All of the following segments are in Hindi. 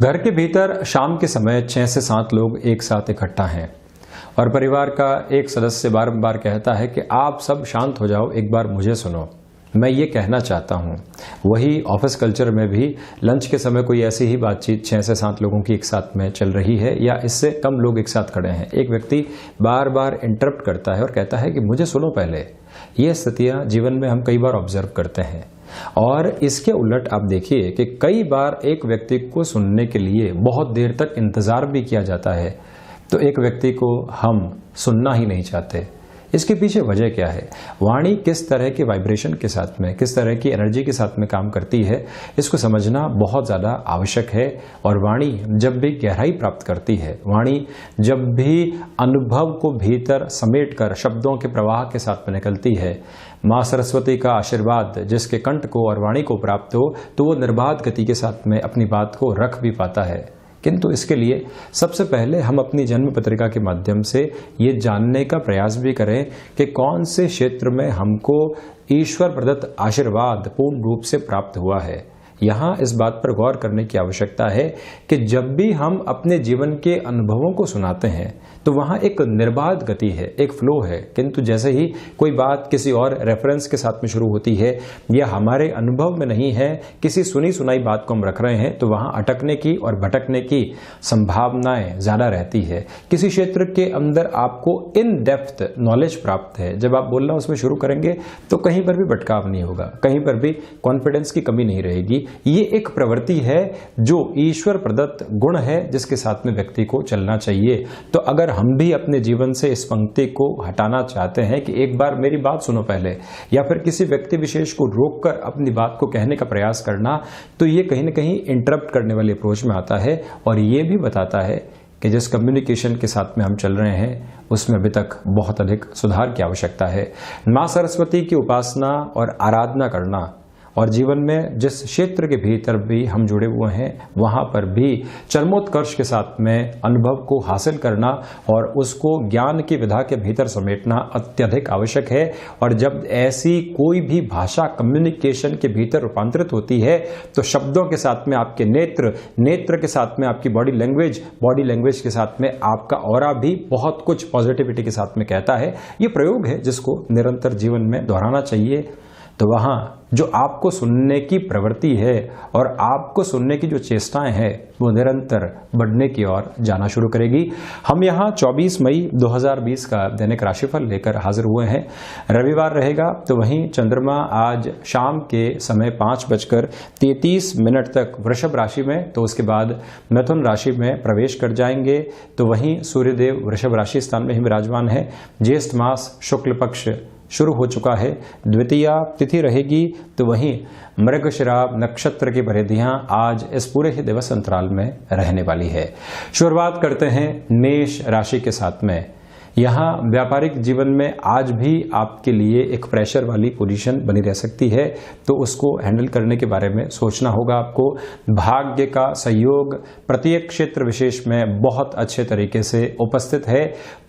घर के भीतर शाम के समय 6 से 7 लोग एक साथ इकट्ठा हैं और परिवार का एक सदस्य बारंबार कहता है कि आप सब शांत हो जाओ, एक बार मुझे सुनो, मैं ये कहना चाहता हूँ। वही ऑफिस कल्चर में भी लंच के समय कोई ऐसी ही बातचीत 6 से 7 लोगों की एक साथ में चल रही है या इससे कम लोग एक साथ खड़े हैं। एक व्यक्ति बार बार इंटरप्ट करता है और कहता है कि मुझे सुनो पहले। ये स्थितियां जीवन में हम कई बार ऑब्जर्व करते हैं और इसके उलट आप देखिए कि कई बार एक व्यक्ति को सुनने के लिए बहुत देर तक इंतजार भी किया जाता है, तो एक व्यक्ति को हम सुनना ही नहीं चाहते। इसके पीछे वजह क्या है? वाणी किस तरह के वाइब्रेशन के साथ में, किस तरह की एनर्जी के साथ में काम करती है, इसको समझना बहुत ज़्यादा आवश्यक है। और वाणी जब भी गहराई प्राप्त करती है, वाणी जब भी अनुभव को भीतर समेटकर शब्दों के प्रवाह के साथ में निकलती है, माँ सरस्वती का आशीर्वाद जिसके कंठ को और वाणी को प्राप्त हो, तो वो निर्बाध गति के साथ में अपनी बात को रख भी पाता है। किंतु इसके लिए सबसे पहले हम अपनी जन्म पत्रिका के माध्यम से ये जानने का प्रयास भी करें कि कौन से क्षेत्र में हमको ईश्वर प्रदत्त आशीर्वाद पूर्ण रूप से प्राप्त हुआ है। यहाँ इस बात पर गौर करने की आवश्यकता है कि जब भी हम अपने जीवन के अनुभवों को सुनाते हैं तो वहाँ एक निर्बाध गति है, एक फ्लो है। किंतु जैसे ही कोई बात किसी और रेफरेंस के साथ में शुरू होती है या हमारे अनुभव में नहीं है, किसी सुनी सुनाई बात को हम रख रहे हैं, तो वहाँ अटकने की और भटकने की संभावनाएं ज़्यादा रहती है। किसी क्षेत्र के अंदर आपको इन डेप्थ नॉलेज प्राप्त है, जब आप बोलना उसमें शुरू करेंगे तो कहीं पर भी भटकाव नहीं होगा, कहीं पर भी कॉन्फिडेंस की कमी नहीं रहेगी। ये एक प्रवृत्ति है जो ईश्वर प्रदत्त गुण है जिसके साथ में व्यक्ति को चलना चाहिए। तो अगर हम भी अपने जीवन से इस पंक्ति को हटाना चाहते हैं कि एक बार मेरी बात सुनो पहले, या फिर किसी व्यक्ति विशेष को रोककर अपनी बात को कहने का प्रयास करना, तो ये कहीं ना कहीं इंटरप्ट करने वाली अप्रोच में आता है और ये भी बताता है कि जिस कम्युनिकेशन के साथ में हम चल रहे हैं उसमें अभी तक बहुत अधिक सुधार की आवश्यकता है। माँ सरस्वती की उपासना और आराधना करना और जीवन में जिस क्षेत्र के भीतर भी हम जुड़े हुए हैं वहाँ पर भी चरमोत्कर्ष के साथ में अनुभव को हासिल करना और उसको ज्ञान की विधा के भीतर समेटना अत्यधिक आवश्यक है। और जब ऐसी कोई भी भाषा कम्युनिकेशन के भीतर रूपांतरित होती है तो शब्दों के साथ में आपके नेत्र के साथ में आपकी बॉडी लैंग्वेज के साथ में आपका ऑरा भी बहुत कुछ पॉजिटिविटी के साथ में कहता है। ये प्रयोग है जिसको निरंतर जीवन में दोहराना चाहिए। तो वहाँ जो आपको सुनने की प्रवृत्ति है और आपको सुनने की जो चेष्टाएं हैं वो निरंतर बढ़ने की ओर जाना शुरू करेगी। हम यहाँ 24 मई 2020 का दैनिक राशिफल लेकर हाजिर हुए हैं। रविवार रहेगा, तो वहीं चंद्रमा आज शाम के समय 5:33 तक वृषभ राशि में, तो उसके बाद मिथुन राशि में प्रवेश कर जाएंगे। तो वहीं सूर्यदेव वृषभ राशि स्थान में ही विराजमान है। ज्येष्ठ मास शुक्ल पक्ष शुरू हो चुका है, द्वितीया तिथि रहेगी। तो वहीं मृगशिरा नक्षत्र की परिधियां आज इस पूरे ही दिवस अंतराल में रहने वाली है। शुरुआत करते हैं मेष राशि के साथ में। यहाँ व्यापारिक जीवन में आज भी आपके लिए एक प्रेशर वाली पोजीशन बनी रह सकती है, तो उसको हैंडल करने के बारे में सोचना होगा आपको। भाग्य का सहयोग प्रत्येक क्षेत्र विशेष में बहुत अच्छे तरीके से उपस्थित है।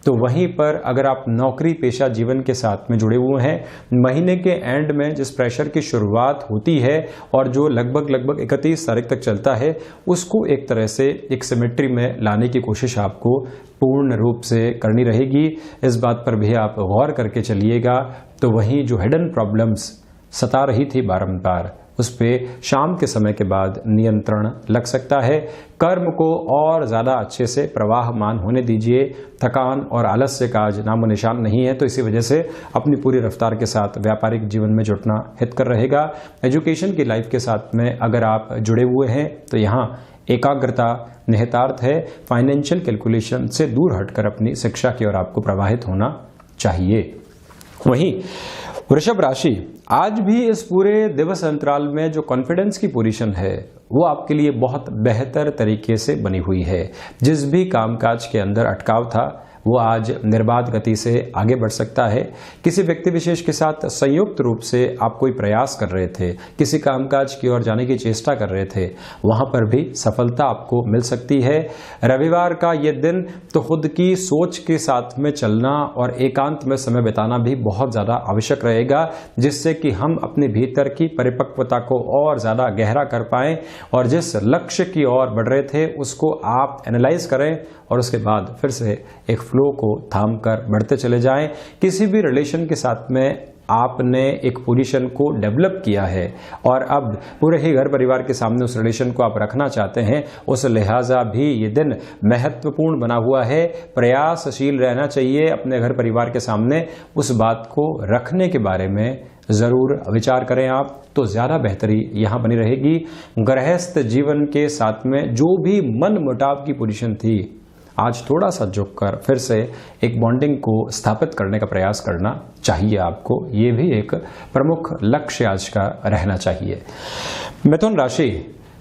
तो वहीं पर अगर आप नौकरी पेशा जीवन के साथ में जुड़े हुए हैं, महीने के एंड में जिस प्रेशर की शुरुआत होती है और जो लगभग 31 तारीख तक चलता है, उसको एक तरह से एक सिमेट्री में लाने की कोशिश आपको पूर्ण रूप से करनी रहेगी। इस बात पर भी आप गौर करके चलिएगा। तो वहीं जो हिडन प्रॉब्लम्स सता रही थी बारंबार, उस पे शाम के समय के बाद नियंत्रण लग सकता है। कर्म को और ज़्यादा अच्छे से प्रवाहमान होने दीजिए। थकान और आलस्य का आज नामो निशान नहीं है, तो इसी वजह से अपनी पूरी रफ्तार के साथ व्यापारिक जीवन में जुटना हितकर रहेगा। एजुकेशन की लाइफ के साथ में अगर आप जुड़े हुए हैं तो यहाँ एकाग्रता निहितार्थ है। फाइनेंशियल कैलकुलेशन से दूर हटकर अपनी शिक्षा की ओर आपको प्रवाहित होना चाहिए। वहीं वृषभ राशि, आज भी इस पूरे दिवस अंतराल में जो कॉन्फिडेंस की पोजीशन है वो आपके लिए बहुत बेहतर तरीके से बनी हुई है। जिस भी कामकाज के अंदर अटकाव था वो आज निर्बाध गति से आगे बढ़ सकता है। किसी व्यक्ति विशेष के साथ संयुक्त रूप से आप कोई प्रयास कर रहे थे, किसी कामकाज की ओर जाने की चेष्टा कर रहे थे, वहां पर भी सफलता आपको मिल सकती है। रविवार का ये दिन तो खुद की सोच के साथ में चलना और एकांत में समय बिताना भी बहुत ज्यादा आवश्यक रहेगा, जिससे कि हम अपने भीतर की परिपक्वता को और ज्यादा गहरा कर पाएं और जिस लक्ष्य की ओर बढ़ रहे थे उसको आप एनालाइज करें और उसके बाद फिर से एक फ्लो को थाम कर बढ़ते चले जाएं। किसी भी रिलेशन के साथ में आपने एक पोजीशन को डेवलप किया है और अब पूरे ही घर परिवार के सामने उस रिलेशन को आप रखना चाहते हैं, उस लिहाजा भी ये दिन महत्वपूर्ण बना हुआ है। प्रयासशील रहना चाहिए अपने घर परिवार के सामने, उस बात को रखने के बारे में जरूर विचार करें आप, तो ज्यादा बेहतरी यहां बनी रहेगी। गृहस्थ जीवन के साथ में जो भी मन मुटाव की पोजीशन थी, आज थोड़ा सा झुककर फिर से एक बॉन्डिंग को स्थापित करने का प्रयास करना चाहिए आपको। ये भी एक प्रमुख लक्ष्य आज का रहना चाहिए। मिथुन राशि,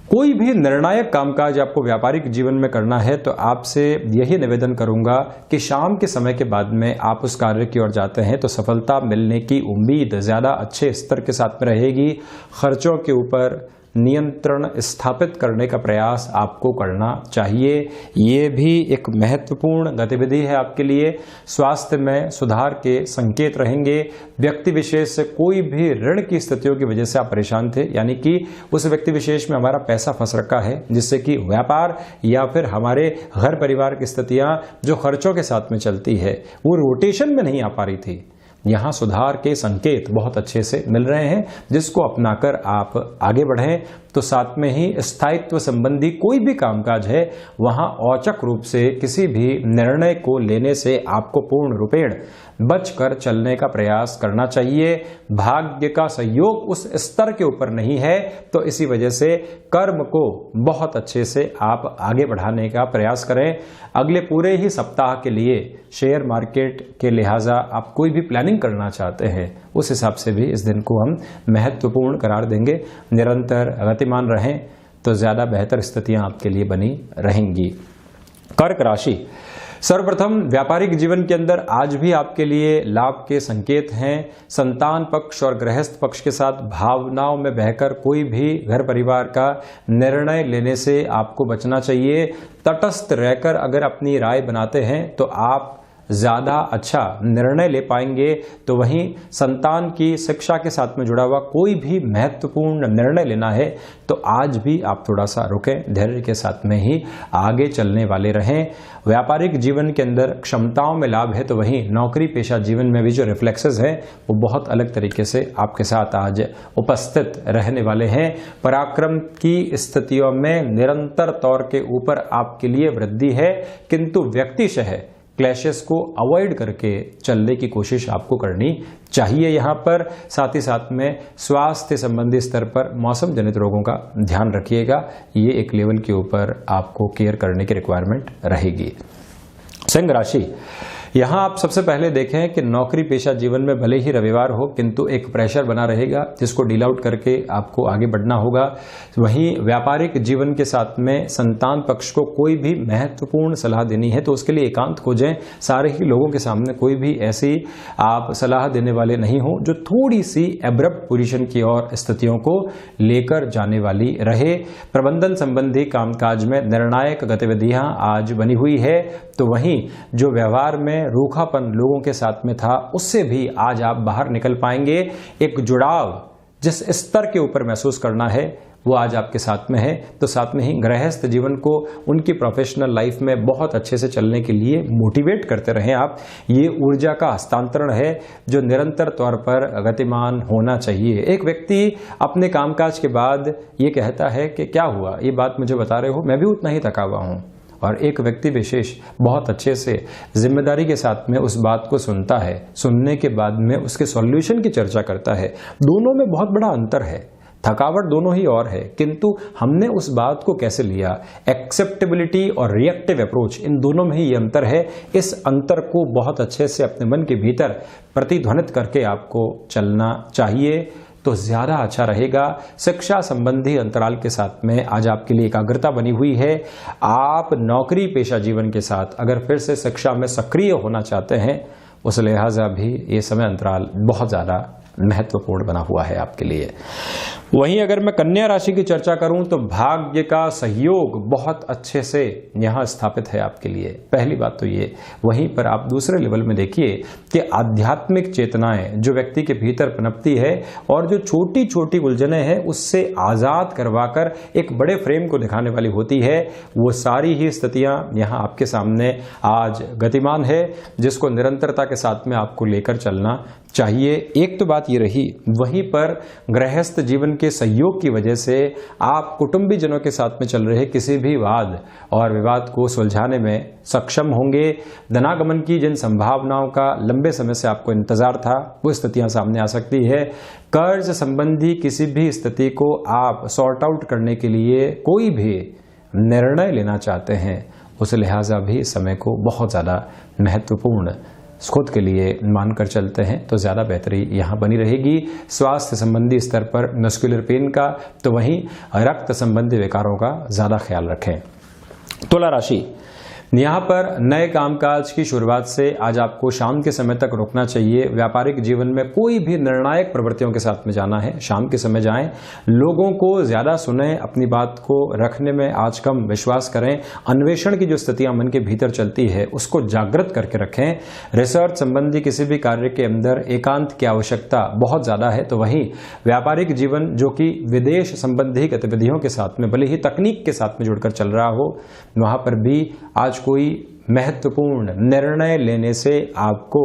कोई भी निर्णायक कामकाज आपको व्यापारिक जीवन में करना है तो आपसे यही निवेदन करूंगा कि शाम के समय के बाद में आप उस कार्य की ओर जाते हैं तो सफलता मिलने की उम्मीद ज्यादा अच्छे स्तर के साथ में रहेगी। खर्चों के ऊपर नियंत्रण स्थापित करने का प्रयास आपको करना चाहिए। ये भी एक महत्वपूर्ण गतिविधि है आपके लिए। स्वास्थ्य में सुधार के संकेत रहेंगे। व्यक्ति विशेष से कोई भी ऋण की स्थितियों की वजह से आप परेशान थे, यानी कि उस व्यक्ति विशेष में हमारा पैसा फंस रखा है, जिससे कि व्यापार या फिर हमारे घर परिवार की स्थितियां जो खर्चों के साथ में चलती है वो रोटेशन में नहीं आ पा रही थी। यहां सुधार के संकेत बहुत अच्छे से मिल रहे हैं, जिसको अपनाकर आप आगे बढ़ें तो साथ में ही स्थायित्व संबंधी कोई भी कामकाज है वहां औचक रूप से किसी भी निर्णय को लेने से आपको पूर्ण रूपेण बचकर चलने का प्रयास करना चाहिए। भाग्य का सहयोग उस स्तर के ऊपर नहीं है, तो इसी वजह से कर्म को बहुत अच्छे से आप आगे बढ़ाने का प्रयास करें। अगले पूरे ही सप्ताह के लिए शेयर मार्केट के लिहाजा आप कोई भी प्लानिंग करना चाहते हैं, उस हिसाब से भी इस दिन को हम महत्वपूर्ण करार देंगे। निरंतर गतिमान रहें तो ज्यादा बेहतर स्थितियां आपके लिए बनी रहेंगी। कर्क राशि, सर्वप्रथम व्यापारिक जीवन के अंदर आज भी आपके लिए लाभ के संकेत हैं। संतान पक्ष और गृहस्थ पक्ष के साथ भावनाओं में बहकर कोई भी घर परिवार का निर्णय लेने से आपको बचना चाहिए। तटस्थ रहकर अगर अपनी राय बनाते हैं तो आप ज्यादा अच्छा निर्णय ले पाएंगे। तो वहीं संतान की शिक्षा के साथ में जुड़ा हुआ कोई भी महत्वपूर्ण निर्णय लेना है तो आज भी आप थोड़ा सा रुकें, धैर्य के साथ में ही आगे चलने वाले रहें। व्यापारिक जीवन के अंदर क्षमताओं में लाभ है, तो वहीं नौकरी पेशा जीवन में भी जो रिफ्लेक्सेस हैं वो बहुत अलग तरीके से आपके साथ आज उपस्थित रहने वाले हैं। पराक्रम की स्थितियों में निरंतर तौर के ऊपर आपके लिए वृद्धि है, किंतु व्यक्तिशः क्लैशेस को अवॉइड करके चलने की कोशिश आपको करनी चाहिए। यहाँ पर साथ ही साथ में स्वास्थ्य संबंधी स्तर पर मौसम जनित रोगों का ध्यान रखिएगा, ये एक लेवल के ऊपर आपको केयर करने की रिक्वायरमेंट रहेगी। सिंह राशि, यहाँ आप सबसे पहले देखें कि नौकरी पेशा जीवन में भले ही रविवार हो, किंतु एक प्रेशर बना रहेगा जिसको डील आउट करके आपको आगे बढ़ना होगा। वहीं व्यापारिक जीवन के साथ में संतान पक्ष को कोई भी महत्वपूर्ण सलाह देनी है तो उसके लिए एकांत खोजें। सारे ही लोगों के सामने कोई भी ऐसी आप सलाह देने वाले नहीं हो जो थोड़ी सी एब्रप्ट पोजीशन की और स्थितियों को लेकर जाने वाली रहे। प्रबंधन संबंधी कामकाज में निर्णायक गतिविधियां आज बनी हुई है, तो वहीं जो व्यवहार में रूखापन लोगों के साथ में था उससे भी आज आप बाहर निकल पाएंगे। एक जुड़ाव जिस स्तर के ऊपर महसूस करना है वो आज आपके साथ में है, तो साथ में ही गृहस्थ जीवन को उनकी प्रोफेशनल लाइफ में बहुत अच्छे से चलने के लिए मोटिवेट करते रहें आप। ये ऊर्जा का हस्तांतरण है जो निरंतर तौर पर गतिमान होना चाहिए। एक व्यक्ति अपने कामकाज के बाद ये कहता है कि क्या हुआ, ये बात मुझे बता रहे हो, मैं भी उतना ही थका हुआ हूँ, और एक व्यक्ति विशेष बहुत अच्छे से जिम्मेदारी के साथ में उस बात को सुनता है, सुनने के बाद में उसके सॉल्यूशन की चर्चा करता है। दोनों में बहुत बड़ा अंतर है, थकावट दोनों ही और है, किंतु हमने उस बात को कैसे लिया। एक्सेप्टेबिलिटी और रिएक्टिव अप्रोच, इन दोनों में ही ये अंतर है। इस अंतर को बहुत अच्छे से अपने मन के भीतर प्रतिध्वनित करके आपको चलना चाहिए। तो ज्यादा अच्छा रहेगा। शिक्षा संबंधी अंतराल के साथ में आज आपके लिए एकाग्रता बनी हुई है। आप नौकरी पेशा जीवन के साथ अगर फिर से शिक्षा में सक्रिय होना चाहते हैं, उस लिहाजा भी ये समय अंतराल बहुत ज्यादा महत्वपूर्ण बना हुआ है आपके लिए। वहीं अगर मैं कन्या राशि की चर्चा करूं तो भाग्य का सहयोग बहुत अच्छे से यहां स्थापित है आपके लिए। पहली बात तो ये। वहीं पर आप दूसरे लेवल में देखिए कि आध्यात्मिक चेतनाएं जो व्यक्ति के भीतर पनपती है और जो छोटी छोटी उलझनें हैं उससे आजाद करवाकर एक बड़े फ्रेम को दिखाने वाली होती है, वो सारी ही स्थितियां यहां आपके सामने आज गतिमान है, जिसको निरंतरता के साथ में आपको लेकर चलना चाहिए। एक तो बात ये रही। वहीं पर गृहस्थ जीवन के सहयोग की वजह से आप कुटुंबी जनों के साथ में चल रहे किसी भी वाद और विवाद को सुलझाने में सक्षम होंगे। धनागमन की जिन संभावनाओं का लंबे समय से आपको इंतजार था, वो स्थितियां सामने आ सकती है। कर्ज संबंधी किसी भी स्थिति को आप सॉर्ट आउट करने के लिए कोई भी निर्णय लेना चाहते हैं, उस लिहाजा भी इस समय को बहुत ज्यादा महत्वपूर्ण खुद के लिए मानकर चलते हैं तो ज्यादा बेहतरी यहां बनी रहेगी। स्वास्थ्य संबंधी स्तर पर मस्कुलर पेन का, तो वहीं रक्त संबंधी विकारों का ज्यादा ख्याल रखें। तुला राशि, यहाँ पर नए कामकाज की शुरुआत से आज आपको शाम के समय तक रुकना चाहिए। व्यापारिक जीवन में कोई भी निर्णायक प्रवृत्तियों के साथ में जाना है, शाम के समय जाएं। लोगों को ज्यादा सुने, अपनी बात को रखने में आज कम विश्वास करें। अन्वेषण की जो स्थितियां मन के भीतर चलती है उसको जागृत करके रखें। रिसर्च संबंधी किसी भी कार्य के अंदर एकांत की आवश्यकता बहुत ज्यादा है। तो वहीं व्यापारिक जीवन जो कि विदेश संबंधी गतिविधियों के साथ में, भले ही तकनीक के साथ में जुड़कर चल रहा हो, वहां पर भी आज कोई महत्वपूर्ण निर्णय लेने से आपको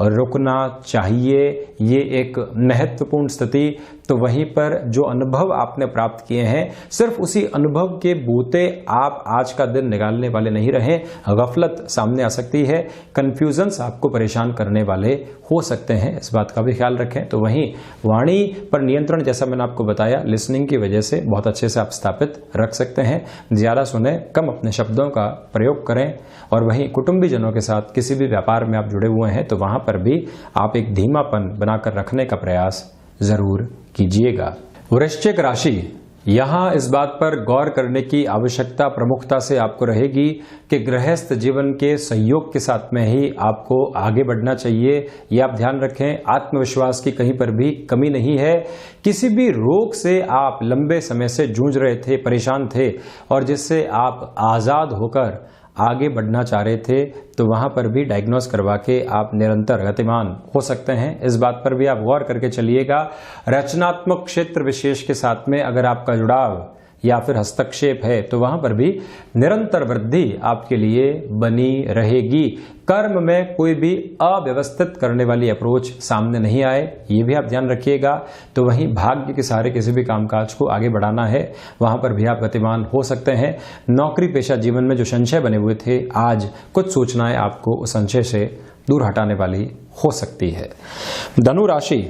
रुकना चाहिए। ये एक महत्वपूर्ण स्थिति। तो वहीं पर जो अनुभव आपने प्राप्त किए हैं, सिर्फ उसी अनुभव के बूते आप आज का दिन निकालने वाले नहीं रहे। गफलत सामने आ सकती है, कंफ्यूजन्स आपको परेशान करने वाले हो सकते हैं, इस बात का भी ख्याल रखें। तो वहीं वाणी पर नियंत्रण, जैसा मैंने आपको बताया, लिसनिंग की वजह से बहुत अच्छे से आप स्थापित रख सकते हैं। ज्यादा सुने, कम अपने शब्दों का प्रयोग करें। और वहीं कुटुंबी जनों के साथ किसी भी व्यापार में आप जुड़े हुए हैं तो वहां पर भी आप एक धीमापन बनाकर रखने का प्रयास जरूर कीजिएगा। वृश्चिक राशि, यहां इस बात पर गौर करने की आवश्यकता प्रमुखता से आपको रहेगी कि गृहस्थ जीवन के सहयोग के साथ में ही आपको आगे बढ़ना चाहिए। ये आप ध्यान रखें। आत्मविश्वास की कहीं पर भी कमी नहीं है। किसी भी रोग से आप लंबे समय से जूझ रहे थे, परेशान थे, और जिससे आप आजाद होकर आगे बढ़ना चाह रहे थे, तो वहां पर भी डायग्नोस करवा के आप निरंतर गतिमान हो सकते हैं। इस बात पर भी आप गौर करके चलिएगा। रचनात्मक क्षेत्र विशेष के साथ में अगर आपका जुड़ाव या फिर हस्तक्षेप है तो वहां पर भी निरंतर वृद्धि आपके लिए बनी रहेगी। कर्म में कोई भी अव्यवस्थित करने वाली अप्रोच सामने नहीं आए, ये भी आप ध्यान रखिएगा। तो वहीं भाग्य के सहारे किसी भी कामकाज को आगे बढ़ाना है, वहां पर भी आप गतिमान हो सकते हैं। नौकरी पेशा जीवन में जो संशय बने हुए थे, आज कुछ सूचनाएं आपको उस संशय से दूर हटाने वाली हो सकती है। धनु राशि,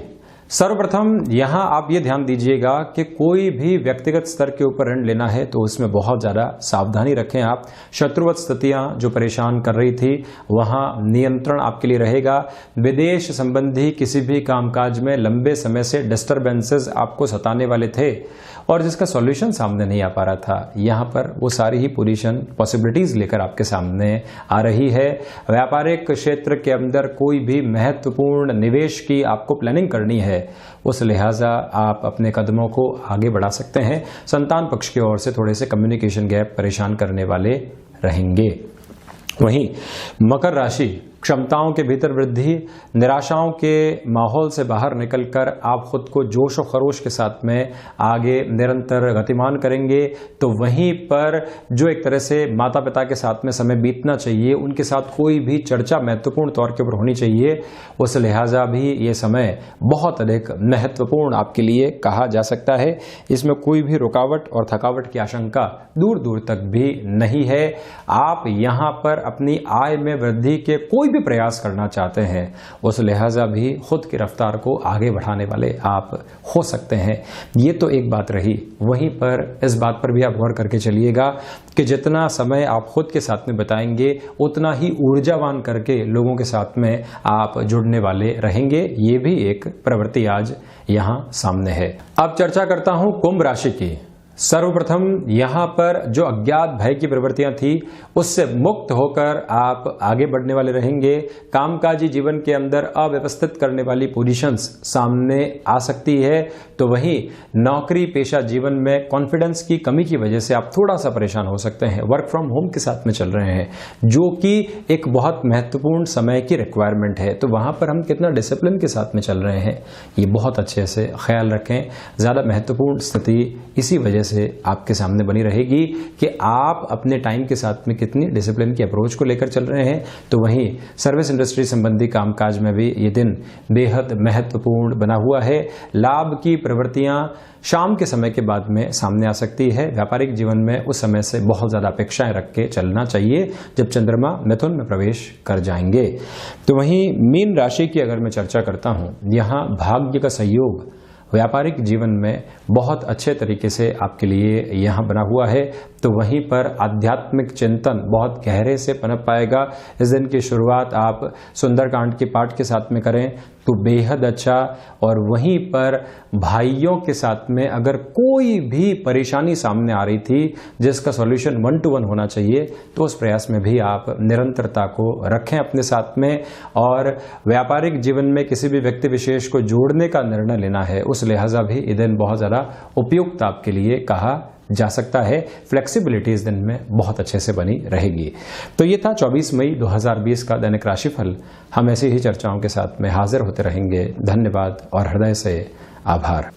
सर्वप्रथम यहां आप ये ध्यान दीजिएगा कि कोई भी व्यक्तिगत स्तर के ऊपर ऋण लेना है तो उसमें बहुत ज्यादा सावधानी रखें। आप शत्रुवत स्थितियां जो परेशान कर रही थी, वहां नियंत्रण आपके लिए रहेगा। विदेश संबंधी किसी भी कामकाज में लंबे समय से डिस्टरबेंसेस आपको सताने वाले थे और जिसका सॉल्यूशन सामने नहीं आ पा रहा था, यहां पर वो सारी ही पोजीशन पॉसिबिलिटीज लेकर आपके सामने आ रही है। व्यापारिक क्षेत्र के अंदर कोई भी महत्वपूर्ण निवेश की आपको प्लानिंग करनी है, उस लिहाजा आप अपने कदमों को आगे बढ़ा सकते हैं। संतान पक्ष की ओर से थोड़े से कम्युनिकेशन गैप परेशान करने वाले रहेंगे। वहीं मकर राशि, क्षमताओं के भीतर वृद्धि, निराशाओं के माहौल से बाहर निकलकर आप खुद को जोश और खरोश के साथ में आगे निरंतर गतिमान करेंगे। तो वहीं पर जो एक तरह से माता पिता के साथ में समय बीतना चाहिए, उनके साथ कोई भी चर्चा महत्वपूर्ण तौर के ऊपर होनी चाहिए, उस लिहाजा भी ये समय बहुत अधिक महत्वपूर्ण आपके लिए कहा जा सकता है। इसमें कोई भी रुकावट और थकावट की आशंका दूर दूर तक भी नहीं है। आप यहाँ पर अपनी आय में वृद्धि के कोई भी प्रयास करना चाहते हैं, उस लिहाजा भी खुद की रफ्तार को आगे बढ़ाने वाले आप हो सकते हैं। ये तो एक बात रही। वहीं पर इस बात पर भी आप गौर करके चलिएगा कि जितना समय आप खुद के साथ में बताएंगे उतना ही ऊर्जावान करके लोगों के साथ में आप जुड़ने वाले रहेंगे। ये भी एक प्रवृत्ति आज यहाँ सामने है। अब चर्चा करता हूं कुंभ राशि की। सर्वप्रथम यहाँ पर जो अज्ञात भय की प्रवृत्तियां थी उससे मुक्त होकर आप आगे बढ़ने वाले रहेंगे। कामकाजी जीवन के अंदर अव्यवस्थित करने वाली पोजीशंस सामने आ सकती है, तो वहीं नौकरी पेशा जीवन में कॉन्फिडेंस की कमी की वजह से आप थोड़ा सा परेशान हो सकते हैं। वर्क फ्रॉम होम के साथ में चल रहे हैं, जो कि एक बहुत महत्वपूर्ण समय की रिक्वायरमेंट है, तो वहां पर हम कितना डिसिप्लिन के साथ में चल रहे हैं ये बहुत अच्छे से ख्याल रखें। ज्यादा महत्वपूर्ण स्थिति इसी वजह से आपके सामने बनी रहेगी कि आप अपने टाइम के साथ में कितनी डिसिप्लिन की अप्रोच को लेकर चल रहे हैं। तो वहीं सर्विस इंडस्ट्री संबंधी कामकाज में भी ये दिन बेहद महत्वपूर्ण बना हुआ है। लाभ की प्रवृत्तियां शाम के समय के बाद में सामने आ सकती है। व्यापारिक जीवन में उस समय से बहुत ज्यादा अपेक्षाएं रख के चलना चाहिए जब चंद्रमा मिथुन में प्रवेश कर जाएंगे। तो वहीं मीन राशि की अगर मैं चर्चा करता हूं, यहां भाग्य का सहयोग व्यापारिक जीवन में बहुत अच्छे तरीके से आपके लिए यहाँ बना हुआ है। तो वहीं पर आध्यात्मिक चिंतन बहुत गहरे से पनप पाएगा। इस दिन की शुरुआत आप सुंदरकांड के पाठ के साथ में करें तो बेहद अच्छा। और वहीं पर भाइयों के साथ में अगर कोई भी परेशानी सामने आ रही थी जिसका सॉल्यूशन 1 to 1 होना चाहिए, तो उस प्रयास में भी आप निरंतरता को रखें अपने साथ में। और व्यापारिक जीवन में किसी भी व्यक्ति विशेष को जोड़ने का निर्णय लेना है, उस लिहाजा भी ये दिन बहुत ज़्यादा उपयुक्त आपके लिए कहा जा सकता है। फ्लेक्सिबिलिटी इस दिन में बहुत अच्छे से बनी रहेगी। तो ये था 24 मई 2020 का दैनिक राशिफल। हम ऐसी ही चर्चाओं के साथ में हाजिर होते रहेंगे। धन्यवाद और हृदय से आभार।